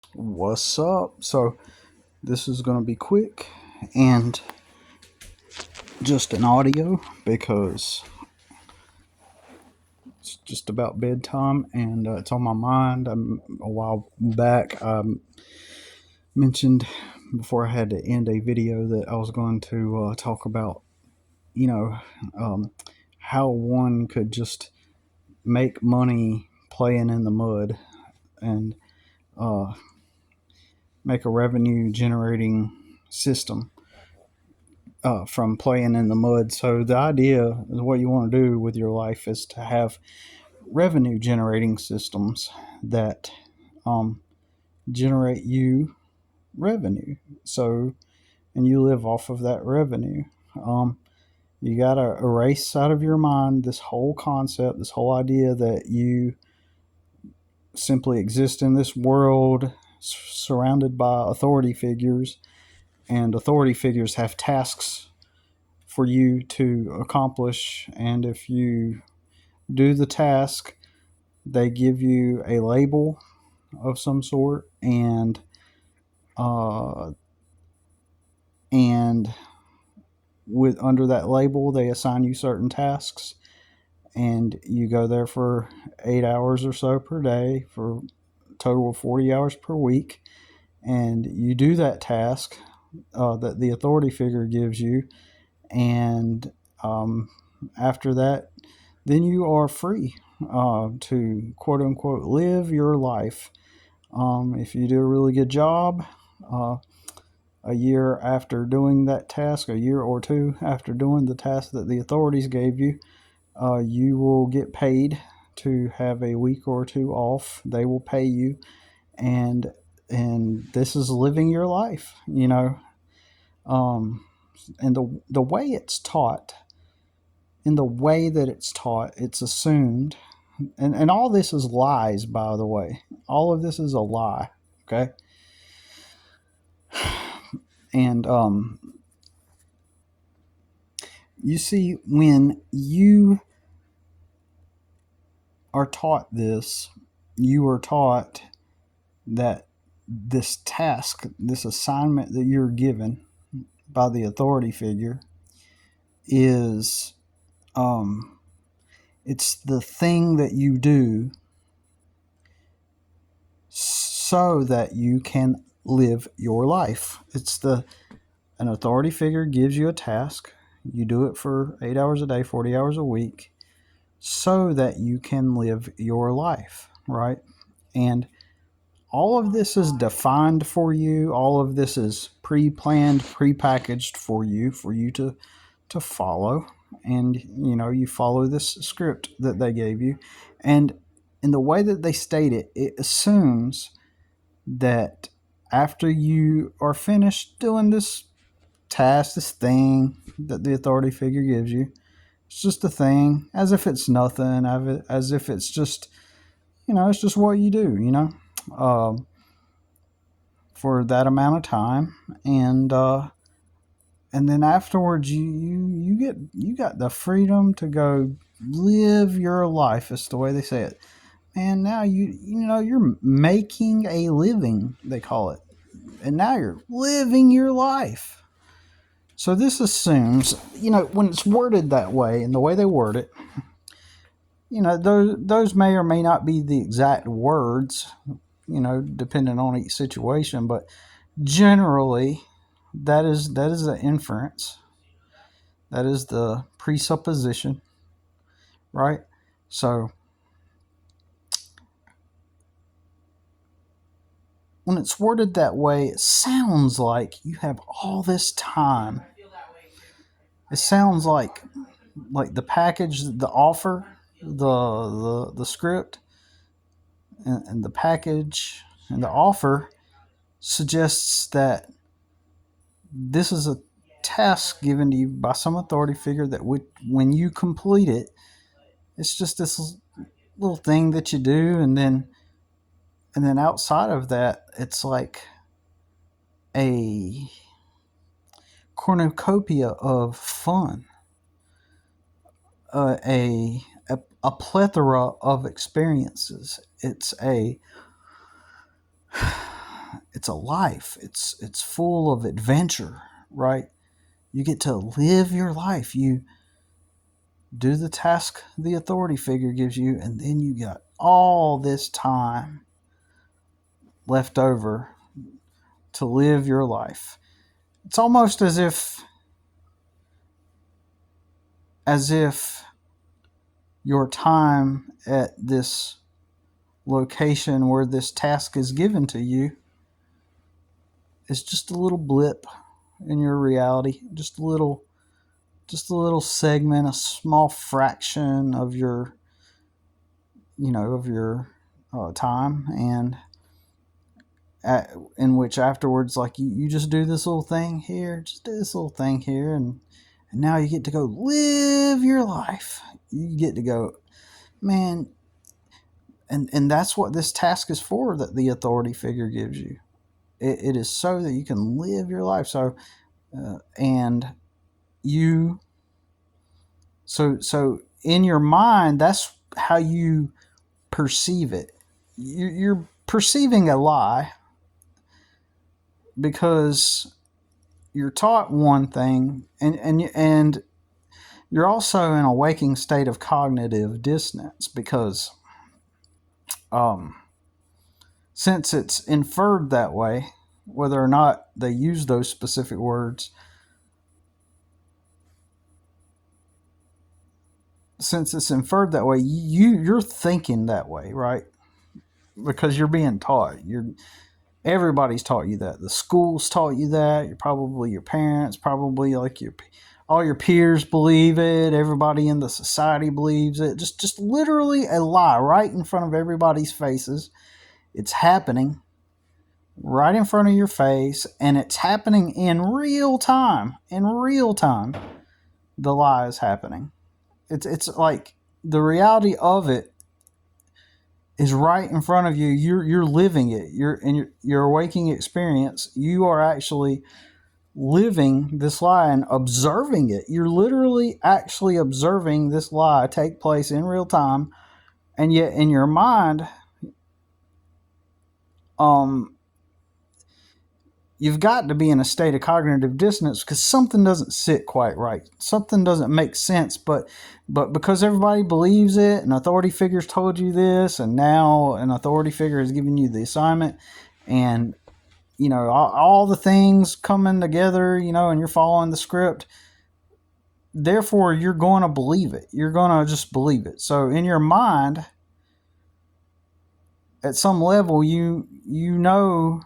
What's up? So, this is going to be quick and just an audio because it's just about bedtime and it's on my mind. A while back, I mentioned before I had to end a video that I was going to talk about, you know, um, how one could just make money playing in the mud and uh, make a revenue generating system from playing in the mud. So the idea is what you want to do with your life is to have revenue generating systems that um, generate you revenue. So and you live off of that revenue. Um, you got to erase out of your mind this whole concept, this whole idea that you simply exist in this world surrounded by authority figures, and authority figures have tasks for you to accomplish. And if you do the task, they give you a label of some sort, uh, and with under that label, they assign you certain tasks, and you go there for 8 hours or so per day for a total of 40 hours per week, and you do that task that the authority figure gives you, and after that, then you are free to quote unquote live your life. If you do a really good job, uh, a year after doing that task, a year or two after doing the task that the authorities gave you, you will get paid to have a week or two off. They will pay you, and this is living your life, Um, and the way it's taught, in the way that it's taught, it's assumed, and all this is lies, by the way. All of this is a lie, okay? And you see, when you are taught this, you are taught that this task, this assignment that you're given by the authority figure is it's the thing that you do so that you can live your life. It's the An authority figure gives you a task. You do it for 8 hours a day, 40 hours a week, so that you can live your life, right? And all of this is defined for you. All of this is pre-planned, pre-packaged for you to follow. And you follow this script that they gave you. And in the way that they state it, it assumes that after you are finished doing this task, this thing that the authority figure gives you, it's just a thing, as if it's nothing, as if it's just, it's just what you do, um, for that amount of time, and then afterwards, you got the freedom to go live your life. It's the way they say it. And now you're making a living, they call it, and now you're living your life. So this assumes, when it's worded that way, and the way they word it, those may or may not be the exact words, depending on each situation, but generally, that is the inference, that is the presupposition, right? So when it's worded that way, it sounds like you have all this time. It sounds like the package, the offer, the script, and the package and the offer suggests that this is a task given to you by some authority figure that when you complete it, it's just this little thing that you do, and then outside of that, it's like a cornucopia of fun, a plethora of experiences. It's it's a life. It's full of adventure, right? You get to live your life. You do the task the authority figure gives you, and then you got all this time left over to live your life. It's almost as if your time at this location where this task is given to you is just a little blip in your reality, just a little segment, a small fraction of your time, and in which afterwards, like, you just do this little thing here, and now you get to go live your life. You get to go, man, and that's what this task is for, that the authority figure gives you. It is so that you can live your life. So in your mind, that's how you perceive it. You're perceiving a lie because you're taught one thing, and you're also in a waking state of cognitive dissonance because since it's inferred that way, whether or not they use those specific words, since it's inferred that way, you're thinking that way, right? Because you're being taught. Everybody's taught you that. The schools taught you that. You're probably your parents, probably like all your peers believe it. Everybody in the society believes it. Just literally a lie right in front of everybody's faces. It's happening right in front of your face, and it's happening in real time. In real time, the lie is happening. It's like the reality of it is right in front of you. You're living it. Your waking experience. You are actually living this lie and observing it. You're literally actually observing this lie take place in real time, and yet in your mind, you've got to be in a state of cognitive dissonance because something doesn't sit quite right. Something doesn't make sense, but because everybody believes it, an authority figure's told you this, and now an authority figure has given you the assignment, and all the things coming together, and you're following the script. Therefore, you're going to believe it. You're going to just believe it. So in your mind, at some level, you know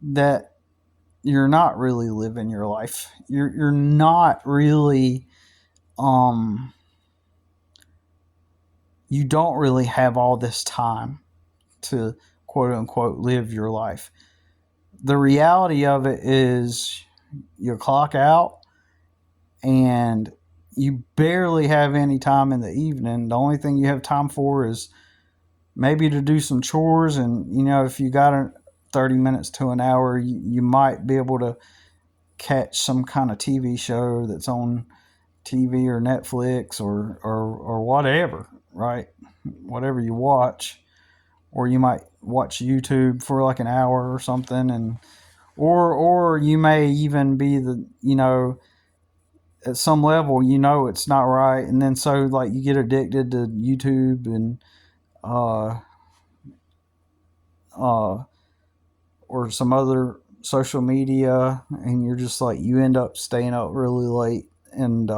that you're not really living your life. You're not really you don't really have all this time to quote unquote live your life. The reality of it is you clock out and you barely have any time in the evening. The only thing you have time for is maybe to do some chores, and if you got 30 minutes to an hour, you might be able to catch some kind of TV show that's on TV or Netflix or whatever, right? Whatever you watch, or you might watch YouTube for like an hour or something, and or you may even be at some level it's not right, and then so like you get addicted to YouTube and or some other social media, and you're just like, you end up staying up really late, and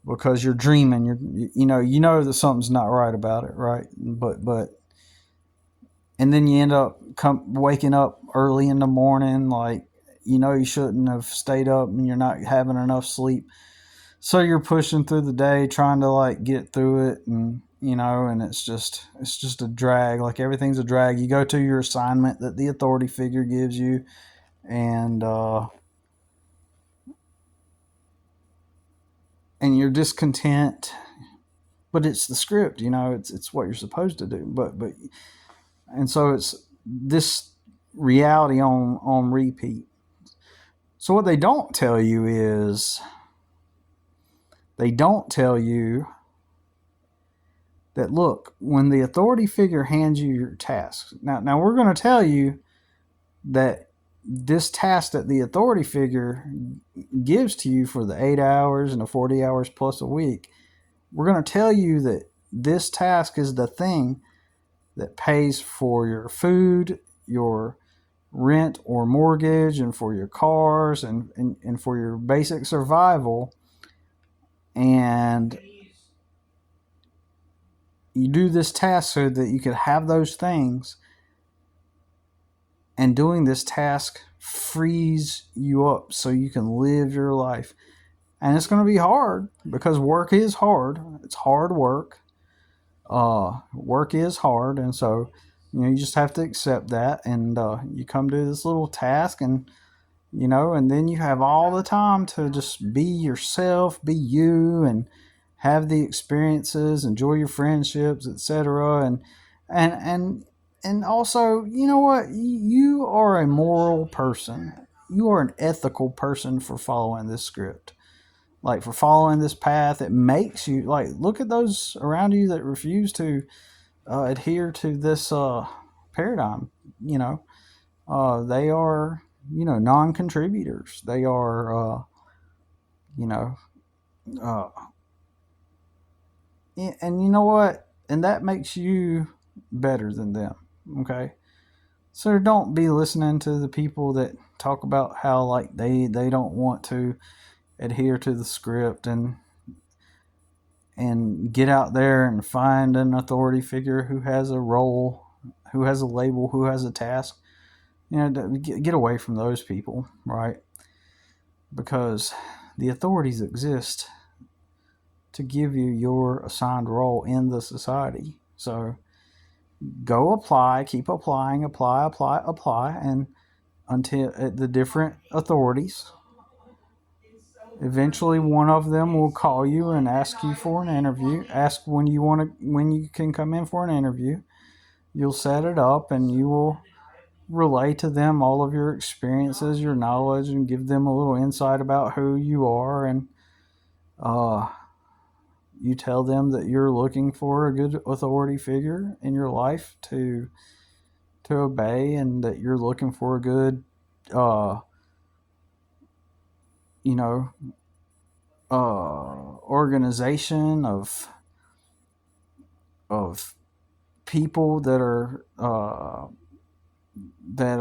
because you're dreaming, you know that something's not right about it, right? But and then you end up waking up early in the morning, like you shouldn't have stayed up, and you're not having enough sleep, so you're pushing through the day trying to like get through it, and and it's just a drag. Like, everything's a drag. You go to your assignment that the authority figure gives you, and you're discontent, but it's the script, it's what you're supposed to do. But and so it's this reality on repeat. So what they don't tell you is, they don't tell you that, look, when the authority figure hands you your tasks, now we're going to tell you that this task that the authority figure gives to you for the 8 hours and the 40 hours plus a week, we're going to tell you that this task is the thing that pays for your food, your rent or mortgage, and for your cars, and for your basic survival. And you do this task so that you could have those things, and doing this task frees you up so you can live your life. And it's going to be hard, because work is hard. It's hard work. Work is hard, and so you just have to accept that. And you come to this little task, and and then you have all the time to just be yourself, be you, and have the experiences, enjoy your friendships, etc. And also, you know what? You are a moral person. You are an ethical person for following this script. Like, for following this path, it makes you, like, look at those around you that refuse to adhere to this paradigm. They are, non-contributors. They are, you know, uh, and you know what? And that makes you better than them. Okay. So don't be listening to the people that talk about how, like, they don't want to adhere to the script, and get out there and find an authority figure who has a role, who has a label, who has a task. Get away from those people, right? Because the authorities exist to give you your assigned role in the society. So go apply, keep applying, apply, and until the different authorities, eventually one of them will call you and ask you for an interview, ask when you can come in for an interview. You'll set it up, and you will relay to them all of your experiences, your knowledge, and give them a little insight about who you are. And you tell them that you're looking for a good authority figure in your life to obey, and that you're looking for a good organization of people that are that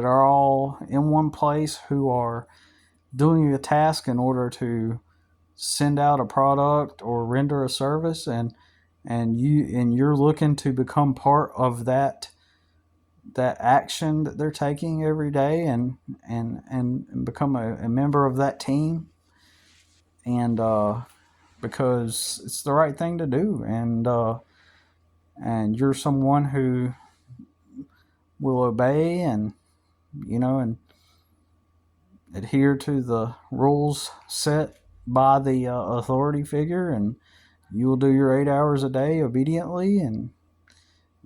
are all in one place, who are doing a task in order to send out a product or render a service, and you're looking to become part of that action that they're taking every day, and become a member of that team, and because it's the right thing to do, and you're someone who will obey, and and adhere to the rules set by the authority figure, and you will do your 8 hours a day obediently, and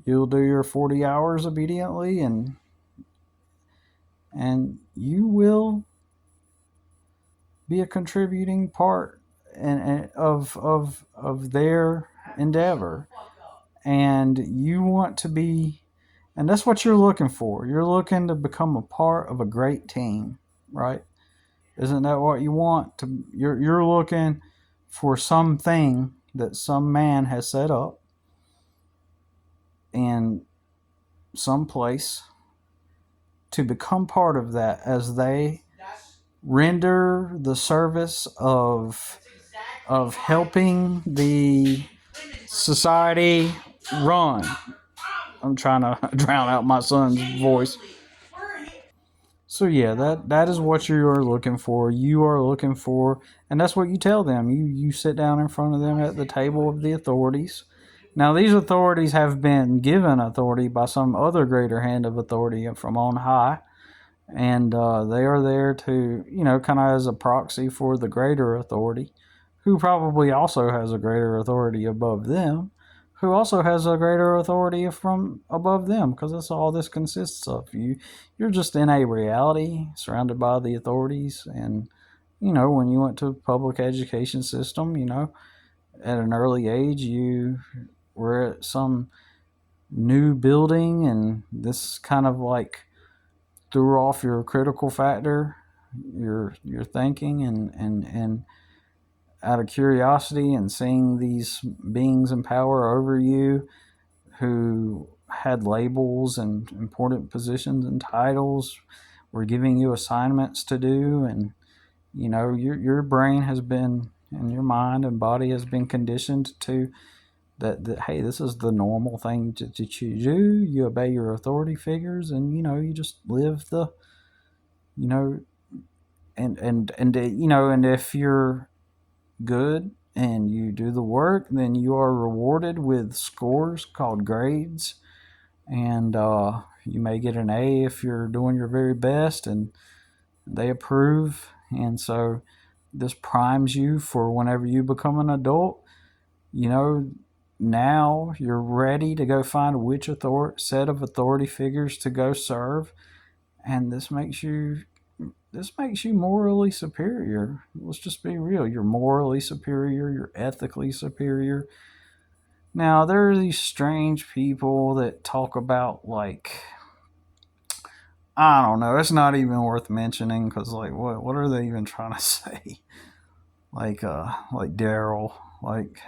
you'll do your 40 hours obediently, and you will be a contributing part of their endeavor. And you want to be, and that's what you're looking for. You're looking to become a part of a great team, right? Isn't that what you want? You're looking for something that some man has set up in some place, to become part of that as they render the service of helping the society run. I'm trying to drown out my son's voice. So yeah, that is what you are looking for. You are looking for, and that's what you tell them. You sit down in front of them at the table of the authorities. Now, these authorities have been given authority by some other greater hand of authority from on high, and they are there to, kind of as a proxy for the greater authority, who probably also has a greater authority above them, who also has a greater authority from above them, because that's all this consists of. You're just in a reality surrounded by the authorities. And when you went to a public education system, at an early age, you were at some new building, and this kind of like threw off your critical factor, your thinking, and out of curiosity and seeing these beings in power over you who had labels and important positions and titles were giving you assignments to do, and your brain has been, and your mind and body has been conditioned to that hey, this is the normal thing to do. You obey your authority figures, and you just live the you know and if you're good and you do the work, then you are rewarded with scores called grades, and you may get an A if you're doing your very best, and they approve. And so this primes you for whenever you become an adult. Now you're ready to go find which set of authority figures to go serve, and this makes you morally superior. Let's just be real. You're morally superior. You're ethically superior. Now, there are these strange people that talk about, like, I don't know. It's not even worth mentioning because, like, what are they even trying to say? Like Daryl. Like,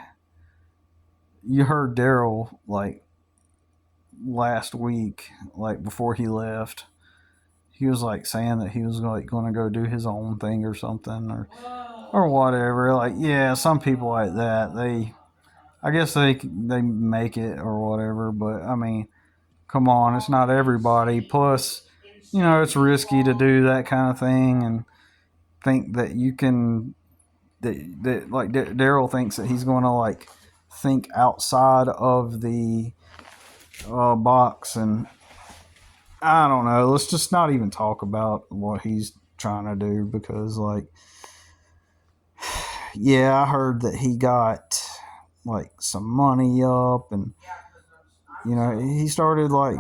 you heard Daryl, like, last week, like, before he left. He was, like, saying that he was, like, going to go do his own thing or something, or whatever. Like, yeah, some people like that, I guess they make it or whatever, but I mean, come on, it's not everybody. Plus, it's risky to do that kind of thing and think that you can, that like Daryl thinks that he's going to, like, think outside of the box, and I don't know. Let's just not even talk about what he's trying to do because, like, yeah, I heard that he got, like, some money up, and he started, like,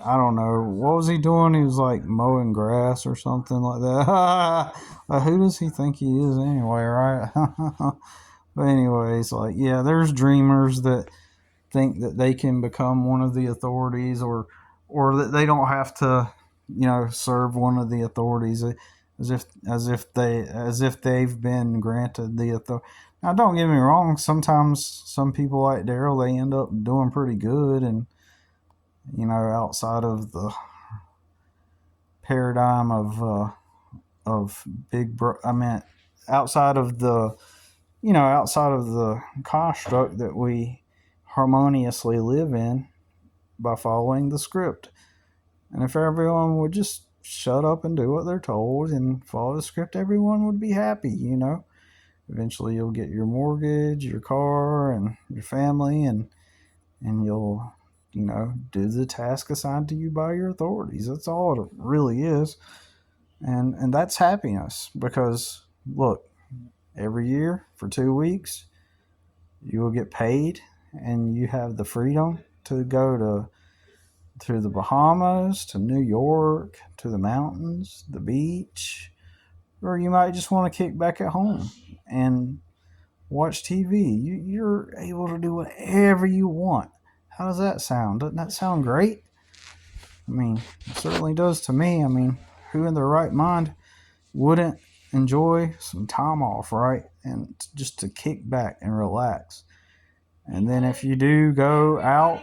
I don't know, what was he doing? He was, like, mowing grass or something like that. Like, who does he think he is anyway, right? But anyways, like, yeah, there's dreamers that think that they can become one of the authorities, or that they don't have to, serve one of the authorities, as if they've been granted the authority. Now, don't get me wrong. Sometimes some people like Daryl, they end up doing pretty good, and outside of the paradigm of I mean, outside of the construct that we harmoniously live in by following the script. And if everyone would just shut up and do what they're told and follow the script, everyone would be happy. Eventually you'll get your mortgage, your car, and your family, and you'll do the task assigned to you by your authorities. That's all it really is. And that's happiness, because look, every year for 2 weeks you will get paid, and you have the freedom to go to the Bahamas, to New York, to the mountains, the beach, or you might just want to kick back at home and watch TV. You're able to do whatever you want. How does that sound? Doesn't that sound great? I mean, it certainly does to me. I mean, who in their right mind wouldn't enjoy some time off, right? And just to kick back and relax. And then if you do go out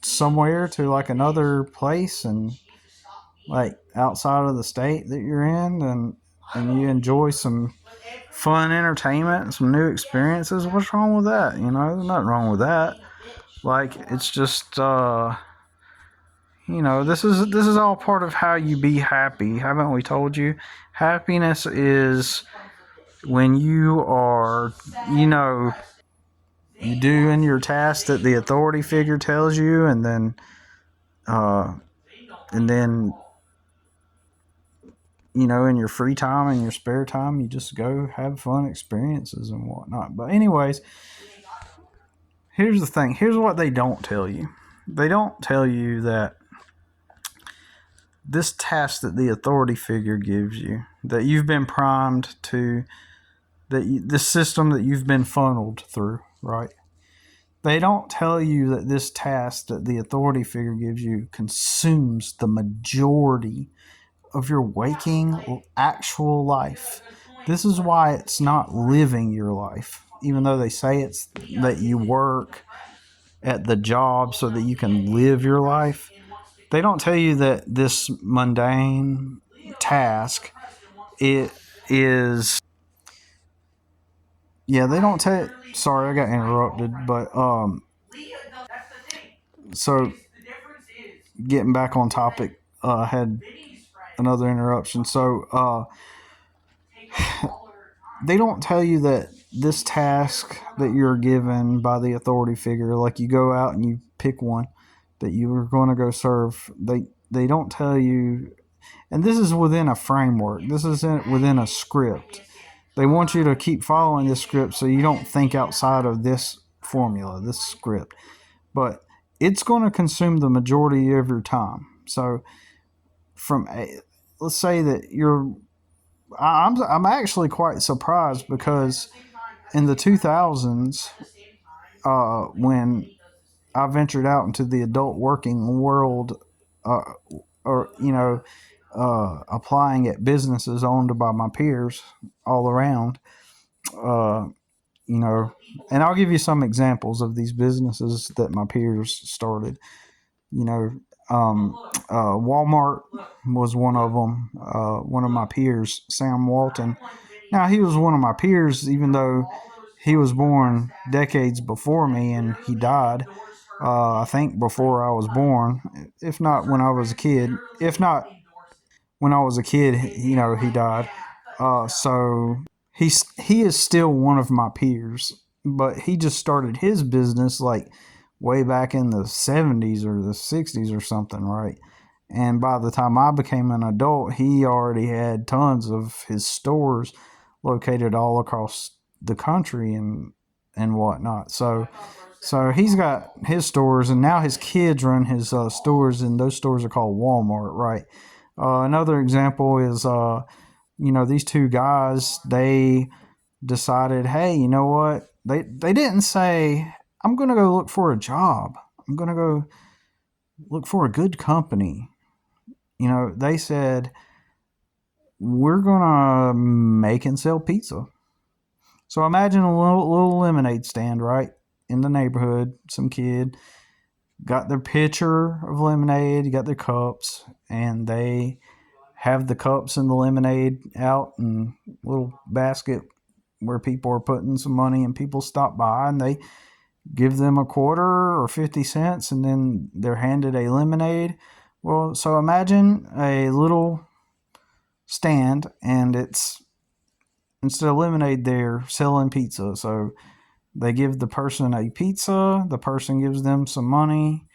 somewhere to, like, another place, and, like, outside of the state that you're in, and you enjoy some fun entertainment and some new experiences, what's wrong with that? There's nothing wrong with that. Like, it's just this is all part of how you be happy. Haven't we told you? Happiness is when you are, you doing your task that the authority figure tells you, and then in your free time and your spare time, you just go have fun experiences and whatnot. But anyways, here's the thing. Here's what they don't tell you. They don't tell you that this task that the authority figure gives you, that you've been primed to, this system that you've been funneled through, right? They don't tell you that this task that the authority figure gives you consumes the majority of your waking actual life. This is why it's not living your life, even though they say it's that you work at the job so that you can live your life. They don't tell you that this mundane task, it is, yeah, they don't tell. Sorry, I got interrupted, but so getting back on topic, had another interruption. So they don't tell you that this task that you're given by the authority figure, like you go out and you pick one that you are going to go serve. They don't tell you, and this is within a framework. This is within a script. They want you to keep following this script so you don't think outside of this formula, this script. But it's going to consume the majority of your time. So let's say that I'm actually quite surprised because in the 2000s, when I ventured out into the adult working world, or applying at businesses owned by my peers all around, and I'll give you some examples of these businesses that my peers started. Walmart was one of them. One of my peers, Sam Walton. Now, he was one of my peers, even though he was born decades before me and he died, I think, before I was born. If not when I was a kid. If not when I was a kid, he died. So he is still one of my peers, but he just started his business like way back in the 70s or the 60s or something, right? And by the time I became an adult, he already had tons of his stores located all across the country and whatnot. So he's got his stores, and now his kids run his stores, and those stores are called Walmart, right? Another example is, these two guys, they decided, hey, you know what? They didn't say, I'm going to go look for a job. I'm going to go look for a good company. They said, we're going to make and sell pizza. So imagine a little lemonade stand, right? In the neighborhood, some kid got their pitcher of lemonade, got their cups, and they have the cups and the lemonade out in a little basket where people are putting some money, and people stop by and they give them a quarter or 50 cents, and then they're handed a lemonade. Well, so imagine a little stand, and it's, instead of lemonade, they're selling pizza. So they give the person a pizza, the person gives them some money,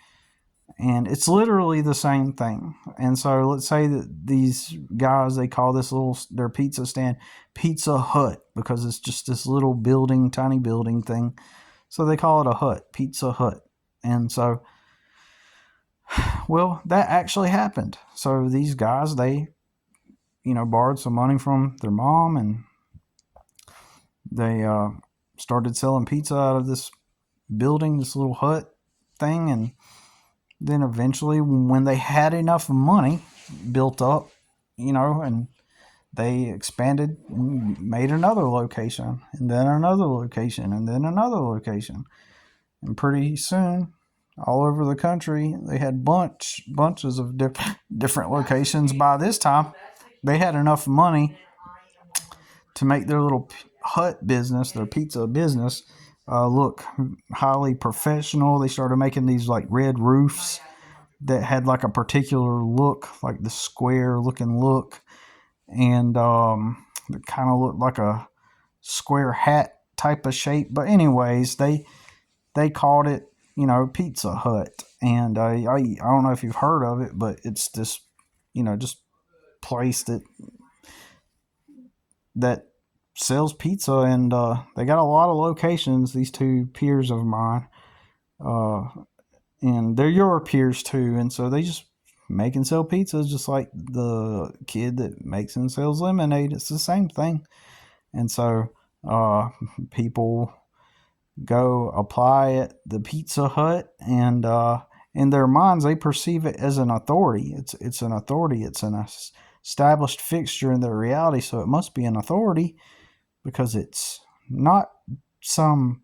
and it's literally the same thing. And so let's say that these guys, they call their pizza stand Pizza Hut, because it's just this little building, tiny building thing. So they call it a hut, Pizza Hut. And so, well, that actually happened. So these guys, they, borrowed some money from their mom, and they started selling pizza out of this building, this little hut thing. And then eventually, when they had enough money built up, and they expanded and made another location, and then another location, and then another location. And pretty soon, all over the country, they had bunches of different locations. By this time, they had enough money to make their little hut business, their pizza business, look highly professional. They started making these like red roofs that had like a particular look, like the square looking look, and it kind of looked like a square hat type of shape. But anyways, they called it, Pizza Hut. And I don't know if you've heard of it, but it's this, just place that sells pizza, and they got a lot of locations, these two peers of mine, and they're your peers too, and so they just make and sell pizzas just like the kid that makes and sells lemonade. It's the same thing. And so people go apply at the Pizza Hut, and in their minds they perceive it as an authority. It's an authority. It's established fixture in their reality, so it must be an authority, because it's not some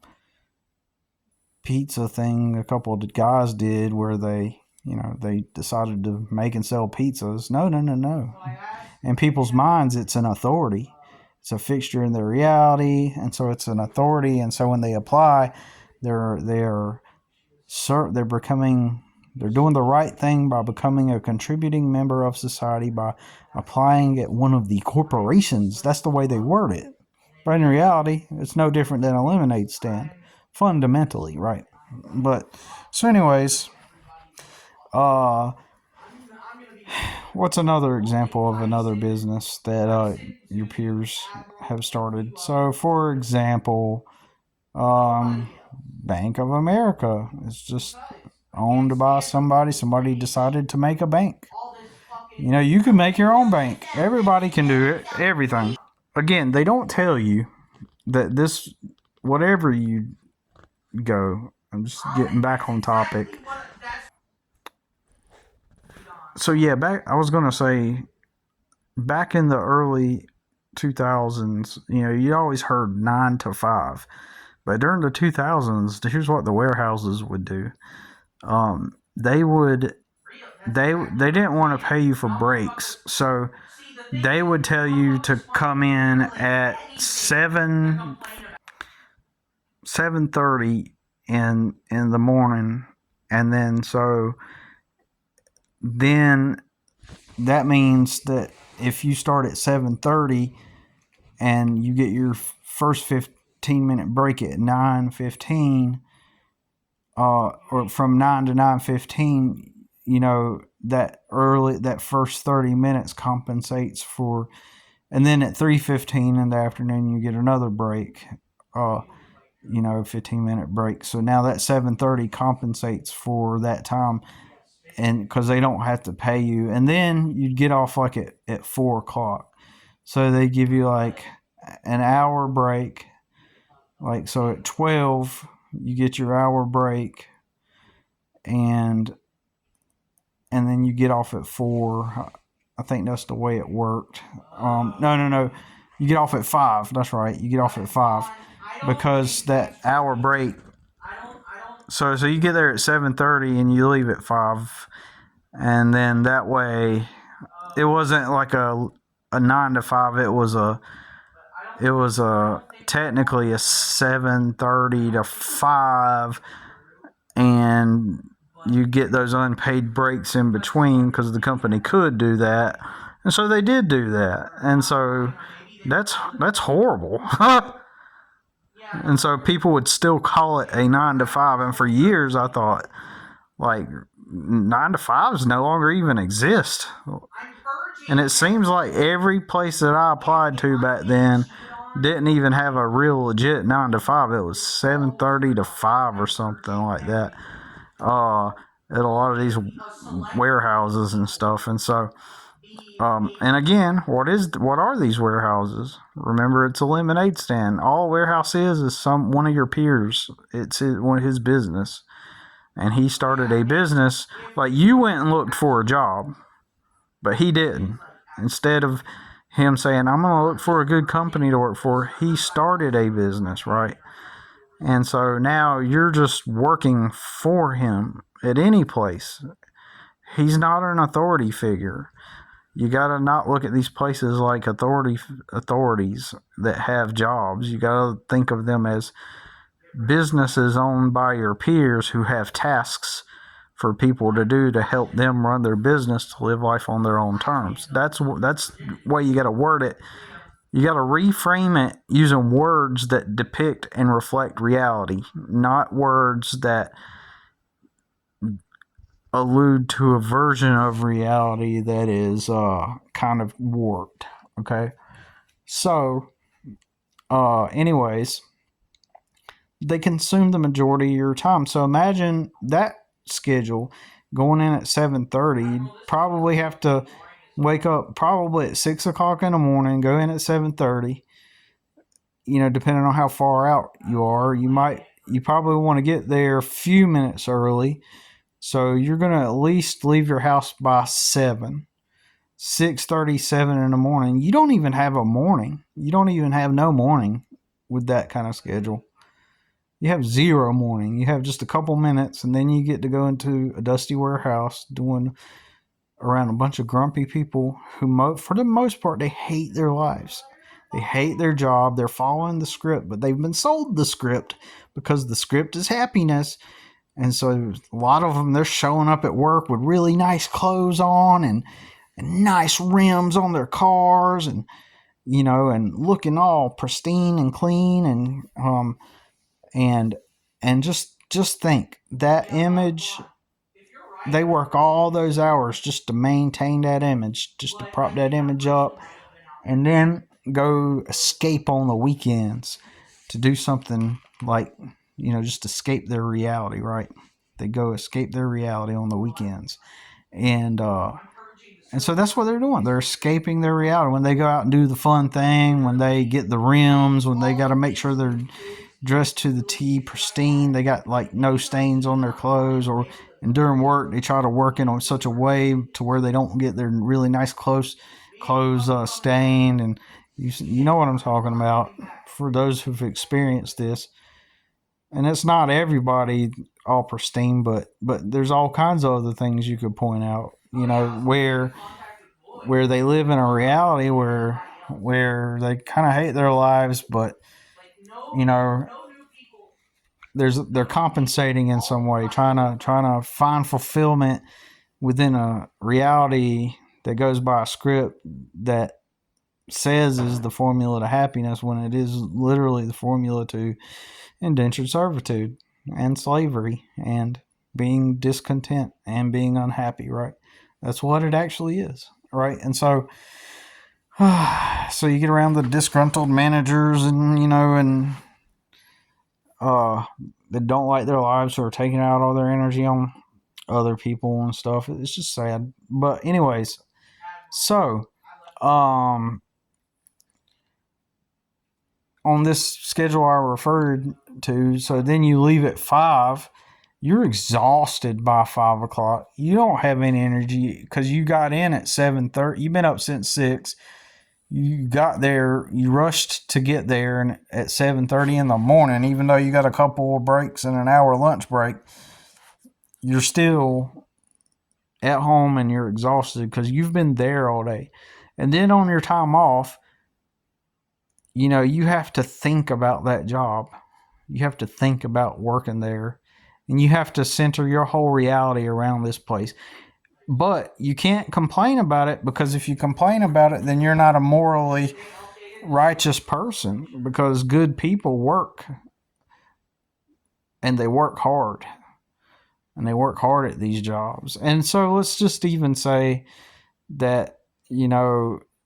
pizza thing a couple of guys did where they decided to make and sell pizzas. No. In people's minds, it's an authority. It's a fixture in their reality, and so it's an authority. And so when they apply, they're doing the right thing by becoming a contributing member of society by applying at one of the corporations. That's the way they word it. But in reality, it's no different than a lemonade stand, fundamentally, right? But so, anyways, what's another example of another business that your peers have started? So, for example, Bank of America is just owned by somebody. Somebody decided to make a bank. You can make your own bank. Everybody can do it. Everything. Again, they don't tell you that this, whatever you go, I'm just getting back on topic. So yeah, I was going to say, back in the early 2000s, you always heard 9 to 5. But during the 2000s, here's what the warehouses would do. They didn't want to pay you for breaks, so they would tell you to come in at 7:30 in the morning, and then that means that if you start at 7:30 and you get your first 15-minute break at 9:15, or from 9 to 9:15, that first 30 minutes compensates for, and then at 3:15 in the afternoon you get another break, 15-minute break. So now that 7:30 compensates for that time, and because they don't have to pay you, and then you'd get off like at 4 o'clock. So they give you like an hour break. Like, so at 12 you get your hour break, and then you get off at 4. I think that's the way it worked. No. You get off at 5. That's right. You get off at 5 because that hour break. So you get there at 7:30 and you leave at 5, and then that way it wasn't like a 9 to 5. It was technically a 7:30 to 5, and you get those unpaid breaks in between because the company could do that, and so they did do that, and so that's horrible. And so people would still call it a 9 to 5, and for years I thought, like, 9 to 5s no longer even exist. And it seems like every place that I applied to back then didn't even have a real legit 9 to 5. It was 7:30 to 5 or something like that. At a lot of these warehouses and stuff. And so, and again, what are these warehouses? Remember, it's a lemonade stand. All a warehouse is one of your peers. It's one of his business. And he started a business. Like, you went and looked for a job, but he didn't. Instead of him saying, I'm going to look for a good company to work for, he started a business, right? And so now you're just working for him at any place. He's not an authority figure. You got to not look at these places like authorities that have jobs. You got to think of them as businesses owned by your peers who have tasks for people to do to help them run their business, to live life on their own terms. That's the way you got to word it. You got to reframe it using words that depict and reflect reality, not words that allude to a version of reality that is kind of warped. Okay, so anyways, they consume the majority of your time. So imagine that schedule going in at 7:30. Probably have to wake up probably at 6 o'clock in the morning, go in at 7:30. Depending on how far out you are, you probably want to get there a few minutes early. So you're going to at least leave your house by 7. 6:37 in the morning. You don't even have a morning. You don't even have no morning with that kind of schedule. You have zero morning. You have just a couple minutes, and then you get to go into a dusty warehouse doing around a bunch of grumpy people who, for the most part, they hate their lives. They hate their job. They're following the script, but they've been sold the script because the script is happiness. And so a lot of them, they're showing up at work with really nice clothes on and nice rims on their cars, and and looking all pristine and clean, and just think that image. They work all those hours just to maintain that image, just to prop that image up, and then go escape on the weekends to do something like, just escape their reality, right? They go escape their reality on the weekends. And so that's what they're doing. They're escaping their reality. When they go out and do the fun thing, when they get the rims, when they got to make sure they're dressed to the T, pristine, they got like no stains on their clothes, and during work they try to work in on such a way to where they don't get their really nice clothes stained. And you know what I'm talking about, for those who've experienced this. And it's not everybody all pristine, but there's all kinds of other things you could point out, where they live in a reality where they kind of hate their lives, but they're compensating in some way, trying to find fulfillment within a reality that goes by a script that says is the formula to happiness, when it is literally the formula to indentured servitude and slavery and being discontent and being unhappy, right? That's what it actually is, right? And so you get around the disgruntled managers and that don't like their lives, who are taking out all their energy on other people and stuff. It's just sad. But anyways, so on this schedule I referred to, so then you leave at 5. You're exhausted by 5 o'clock. You don't have any energy because you got in at 7:30. You've been up since 6. You got there, you rushed to get there, and at 7:30 in the morning, even though you got a couple of breaks and an hour lunch break, you're still at home and you're exhausted because you've been there all day. And then on your time off, you have to think about that job. You have to think about working there, and you have to center your whole reality around this place. But you can't complain about it, because if you complain about it, then you're not a morally righteous person, because good people work, and they work hard, and they work hard at these jobs. And so let's just even say that,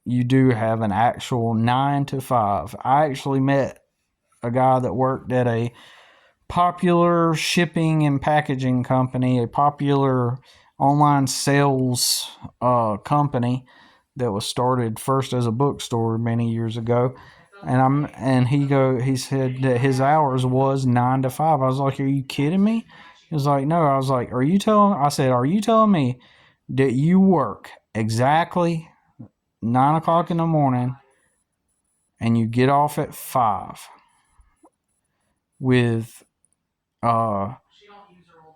you do have an actual 9 to 5. I actually met a guy that worked at a popular shipping and packaging company, a popular online sales company that was started first as a bookstore many years ago. And he said that his hours was 9 to 5. I was like, "Are you kidding me?" He was like, "No." I was like, "Are you telling me that you work exactly 9 o'clock in the morning and you get off at 5 with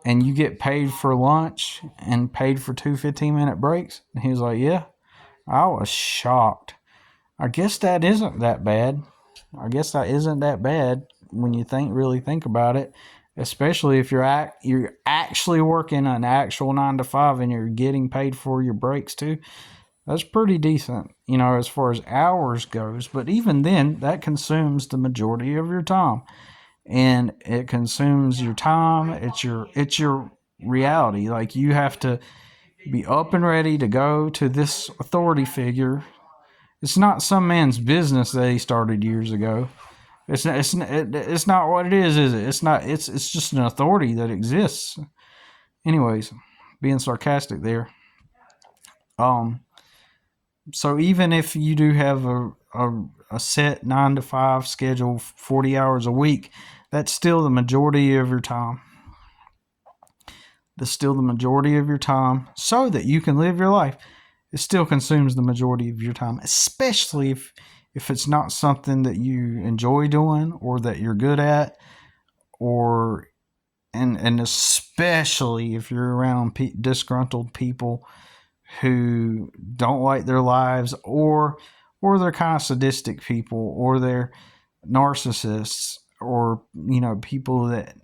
and you get paid for lunch and paid for 2 15-minute breaks?" And he was like, "Yeah." I was shocked. I guess that isn't that bad. When you really think about it, especially if you're actually working an actual 9 to 5 and you're getting paid for your breaks too. That's pretty decent, as far as hours goes. But even then, that consumes the majority of your time. And it consumes your time. It's your reality. Like, you have to be up and ready to go to this authority figure. It's not some man's business that he started years ago. It's not what it is it? It's not. It's just an authority that exists. Anyways, being sarcastic there. So even if you do have a set 9 to 5 schedule, 40 hours a week, that's still the majority of your time. That's still the majority of your time, so that you can live your life. it still consumes the majority of your time, especially if it's not something that you enjoy doing or that you're good at, or and especially if you're around disgruntled people who don't like their lives, or they're kind of sadistic people, or they're narcissists, or people that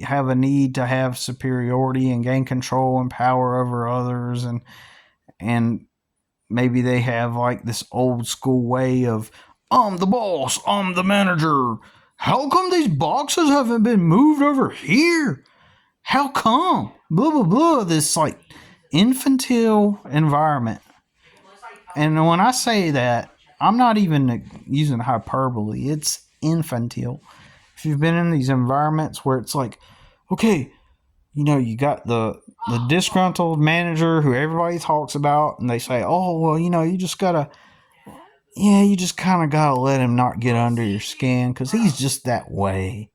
have a need to have superiority and gain control and power over others, and maybe they have like this old school way of, I'm the boss, I'm the manager, how come these boxes haven't been moved over here, how come, blah blah blah, this like infantile environment. And when I say that, I'm not even using hyperbole, it's infantile. If you've been in these environments where it's like, okay, you got the disgruntled manager who everybody talks about, and they say, oh, well, you just kind of gotta let him not get under your skin because he's just that way.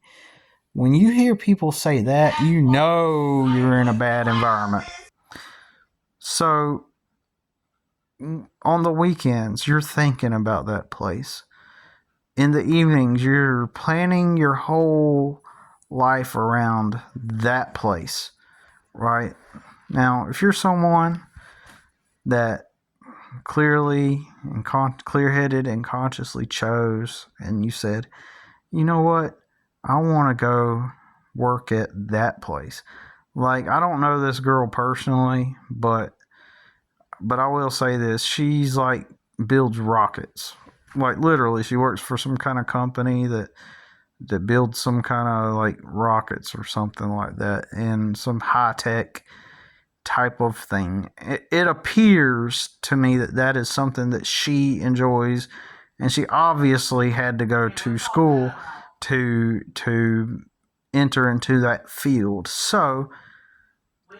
When you hear people say that, you're in a bad environment. So on the weekends, you're thinking about that place. In the evenings, you're planning your whole life around that place, right? Now, if you're someone that clearly and clear-headed and consciously chose, and you said, you know what, I want to go work at that place. Like, I don't know this girl personally, but I will say this: she's like builds rockets. Like, literally, she works for some kind of company that builds some kind of like rockets or something like that, and some high tech type of thing. It appears to me that is something that she enjoys, and she obviously had to go to school to enter into that field. So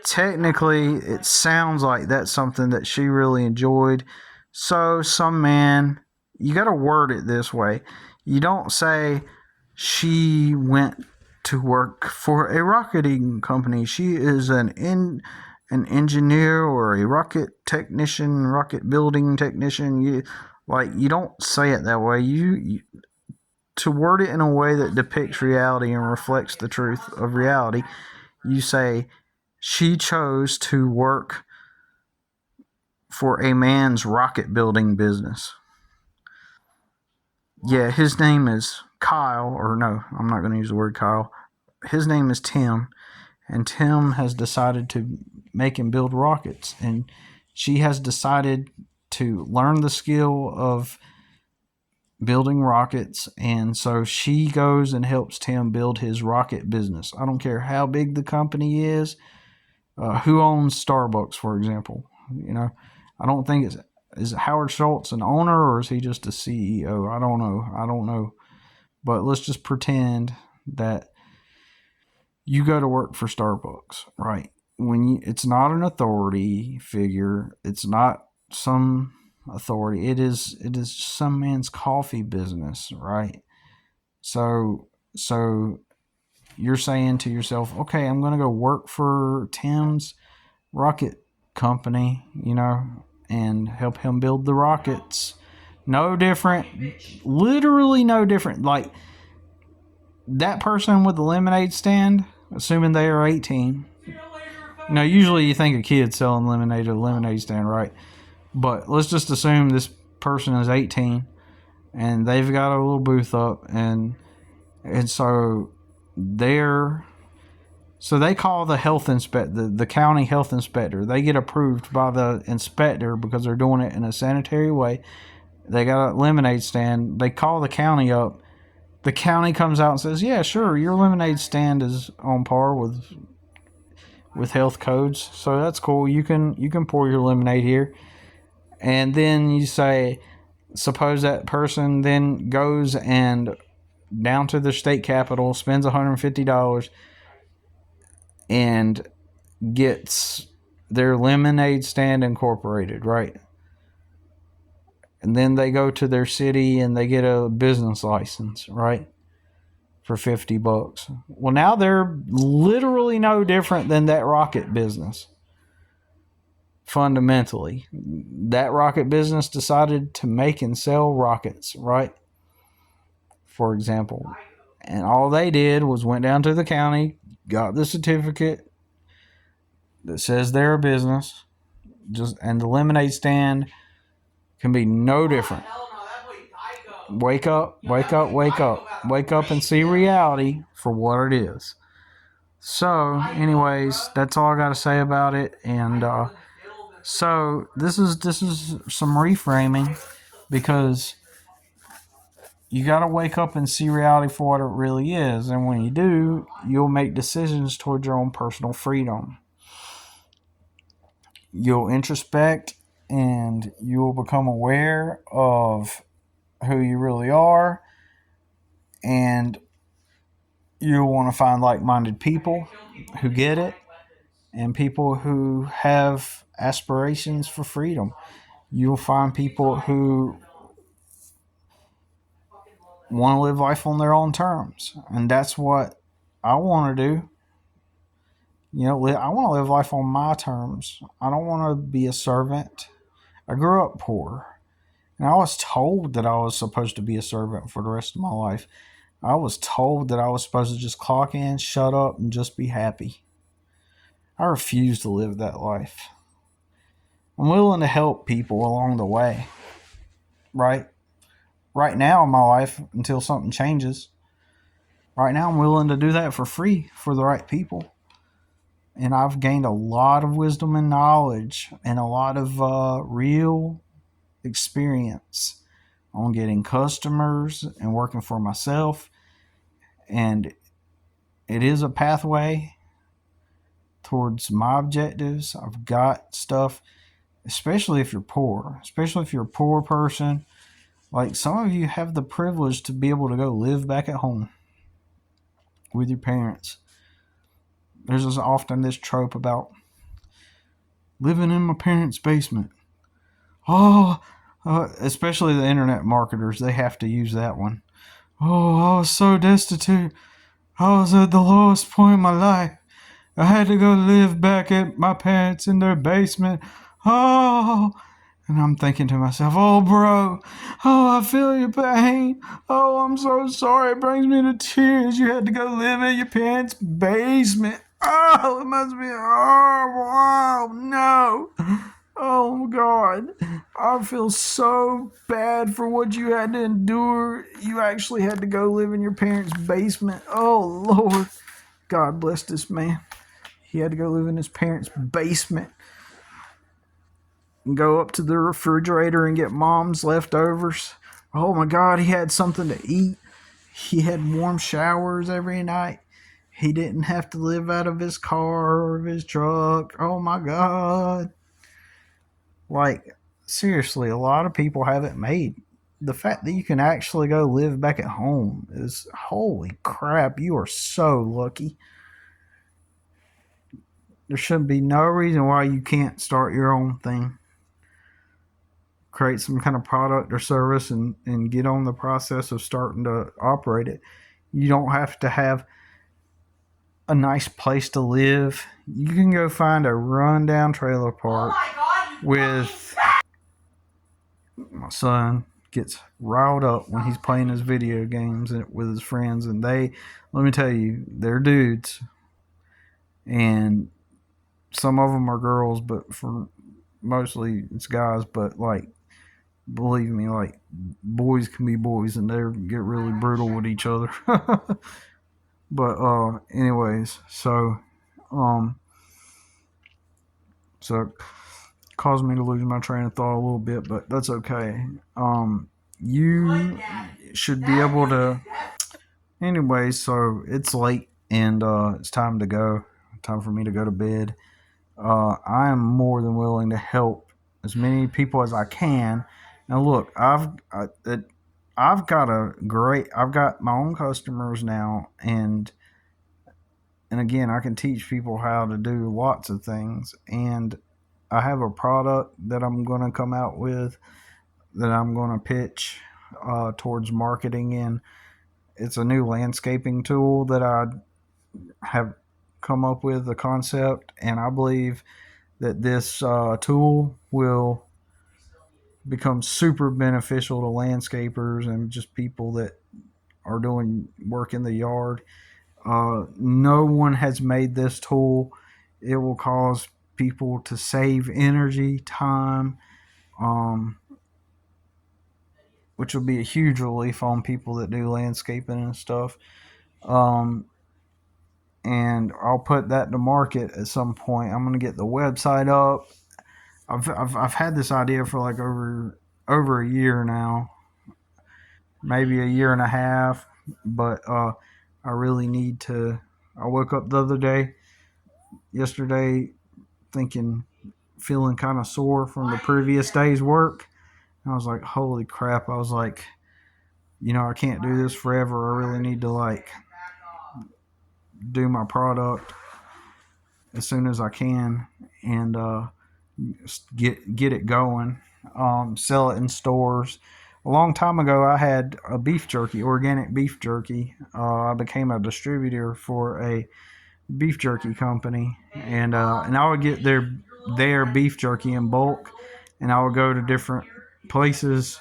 technically, it sounds like that's something that she really enjoyed. So some man, you got to word it this way. You don't say she went to work for a rocketing company. She is an engineer or a rocket technician, rocket building technician. You don't say it that way. You to word it in a way that depicts reality and reflects the truth of reality. You say she chose to work for a man's rocket building business. Yeah, his name is Kyle, or no, I'm not going to use the word Kyle. His name is Tim, and Tim has decided to make him build rockets, and she has decided to learn the skill of building rockets, and so she goes and helps Tim build his rocket business. I don't care how big the company is. Who owns Starbucks, for example? I don't think is Howard Schultz an owner, or is he just a CEO? I don't know. But let's just pretend that you go to work for Starbucks, right? It's not an authority figure. It's not some authority. It is some man's coffee business, right? So you're saying to yourself, okay, I'm going to go work for Tim's rocket company, and help him build the rockets. No different, literally no different. Like, that person with the lemonade stand, assuming they are 18. Usually you think a kid selling lemonade at a lemonade stand, right? But let's just assume this person is 18 and they've got a little booth up, and so they call the health inspector, the county health inspector. They get approved by the inspector because they're doing it in a sanitary way. They got a lemonade stand. They call the county up. The county comes out and says, yeah, sure, your lemonade stand is on par with health codes, so that's cool. You can pour your lemonade here. And then you say, suppose that person then goes and down to the state capitol, spends $150, and gets their lemonade stand incorporated, right? And then they go to their city and they get a business license, right? For $50. Well, now they're literally no different than that rocket business. fundamentally. That rocket business decided to make and sell rockets, right? For example. And all they did was went down to the county, got the certificate that says they're a business, and the lemonade stand can be no different. Wake up, wake up, wake up. Wake up and see reality for what it is. So, anyways, that's all I got to say about it. And so this is some reframing, because you got to wake up and see reality for what it really is. And when you do, you'll make decisions towards your own personal freedom. You'll introspect and you'll become aware of who you really are, and you'll want to find like-minded people who get it, and people who have aspirations for freedom. You'll find people who want to live life on their own terms, and that's what I want to do. I want to live life on my terms. I don't want to be a servant. I grew up poor, and I was told that I was supposed to be a servant for the rest of my life. I was told that I was supposed to just clock in, shut up, and just be happy. I refuse to live that life. I'm willing to help people along the way, right? Right now in my life, until something changes, right now I'm willing to do that for free for the right people. And I've gained a lot of wisdom and knowledge and a lot of real experience on getting customers and working for myself. And it is a pathway towards my objectives. I've got stuff, especially if you're poor, especially if you're a poor person. Like, some of you have the privilege to be able to go live back at home with your parents. There's often this trope about living in my parents' basement. Especially the internet marketers, they have to use that one. I was so destitute. I was at the lowest point in my life. I had to go live back at my parents in their basement. And I'm thinking to myself, bro, I feel your pain. I'm so sorry. It brings me to tears. You had to go live in your parents' basement. It must be, wow, no. Oh, God. I feel so bad for what you had to endure. You actually had to go live in your parents' basement. Oh, Lord. God bless this man. He had to go live in his parents' basement and go up to the refrigerator and get mom's leftovers. Oh, my God. He had something to eat. He had warm showers every night. He didn't have to live out of his car or his truck. Oh, my God. Like, seriously, a lot of people have it made. The fact that you can actually go live back at home is, holy crap, you are so lucky. There should be no reason why you can't start your own thing. Create some kind of product or service and get on the process of starting to operate it. You don't have to have a nice place to live. You can go find a rundown trailer park with... My son gets riled up when he's playing his video games with his friends, and let me tell you, they're dudes, and some of them are girls, but for mostly it's guys. But, like, believe me, like, boys can be boys, and they get really brutal with each other. But anyways, so caused me to lose my train of thought a little bit, but that's okay. You should be able to... Anyway, so it's late, and it's time to go. Time for me to go to bed. I am more than willing to help as many people as I can. Now, look, I've got my own customers now, and again, I can teach people how to do lots of things, and I have a product that I'm going to come out with that I'm going to pitch towards marketing in. It's a new landscaping tool that I have come up with, the concept, and I believe that this tool will become super beneficial to landscapers and just people that are doing work in the yard. No one has made this tool. It will cause people to save energy, time, which will be a huge relief on people that do landscaping and stuff. And I'll put that to market at some point. I'm going to get the website up. I've had this idea for like over a year now, maybe a year and a half, but I really need to. I woke up the other day, yesterday, feeling kind of sore from the previous day's work. And I was like, holy crap. I was like, I can't do this forever. I really need to like do my product as soon as I can and get it going. Sell it in stores. A long time ago, I had a beef jerky, organic beef jerky. I became a distributor for a beef jerky company, and I would get their beef jerky in bulk, and I would go to different places.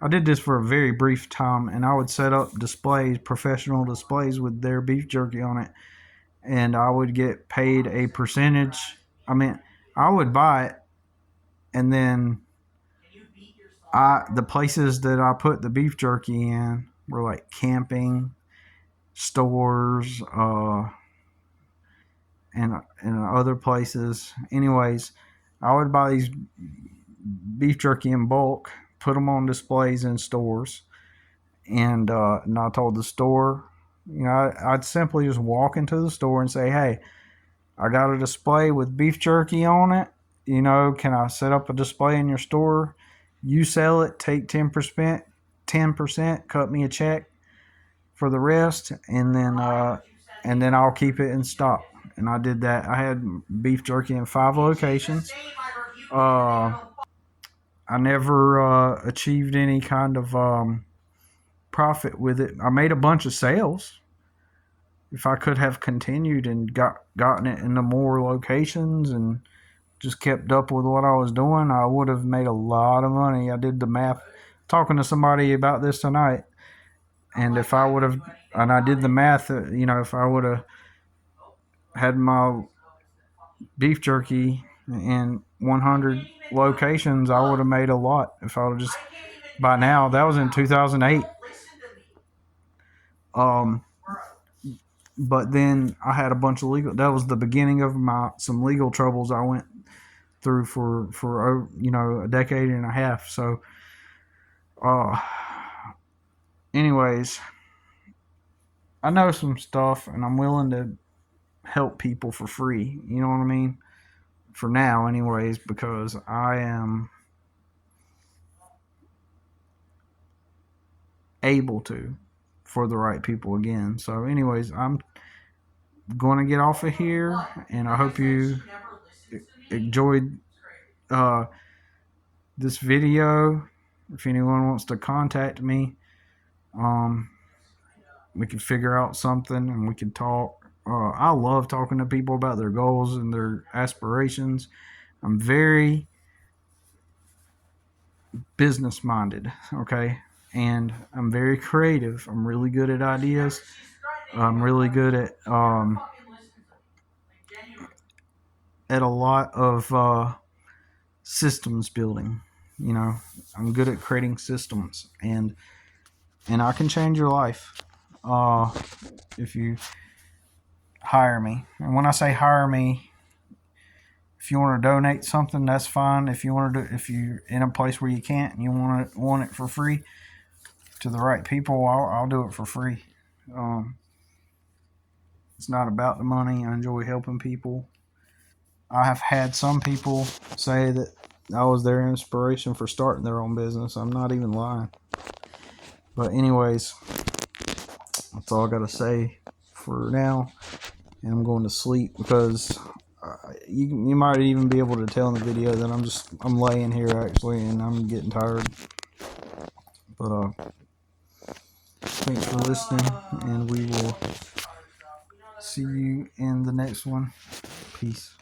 I did this for a very brief time, and I would set up displays, professional displays with their beef jerky on it, and I would get paid a percentage. I mean, I would buy it, and then the places that I put the beef jerky in were like camping stores, and other places. Anyways, I would buy these beef jerky in bulk, put them on displays in stores, and I told the store, I'd simply just walk into the store and say, hey, I got a display with beef jerky on it. Can I set up a display in your store? You sell it, take 10%, cut me a check for the rest, and then I'll keep it in stock. And I did that. I had beef jerky in 5 locations. I never achieved any kind of profit with it. I made a bunch of sales. If I could have continued and gotten it into more locations and just kept up with what I was doing, I would have made a lot of money. I did the math, talking to somebody about this tonight, and if I would have, and I did the math, if I would have had my beef jerky in 100 locations, I would have made a lot. If I would have just, by now, that was in 2008. But then I had a bunch of that was the beginning of some legal troubles I went through for a decade and a half. So, anyways, I know some stuff, and I'm willing to help people for free. You know what I mean? For now, anyways, because I am able to for the right people again. So, anyways, I'm going to get off of here, and I hope you enjoyed this video. If anyone wants to contact me, we can figure out something and we can talk. I love talking to people about their goals and their aspirations. I'm very business minded, okay? And I'm very creative. I'm really good at ideas. I'm really good at a lot of systems building. I'm good at creating systems, and I can change your life if you hire me. And when I say hire me, if you want to donate something, that's fine. If you're in a place where you can't and you want it for free to the right people, I'll do it for free. It's not about the money. I enjoy helping people. I have had some people say that I was their inspiration for starting their own business. I'm not even lying. But anyways, that's all I got to say for now. And I'm going to sleep because you might even be able to tell in the video that I'm laying here actually, and I'm getting tired. But thanks for listening, and we will see you in the next one. Peace.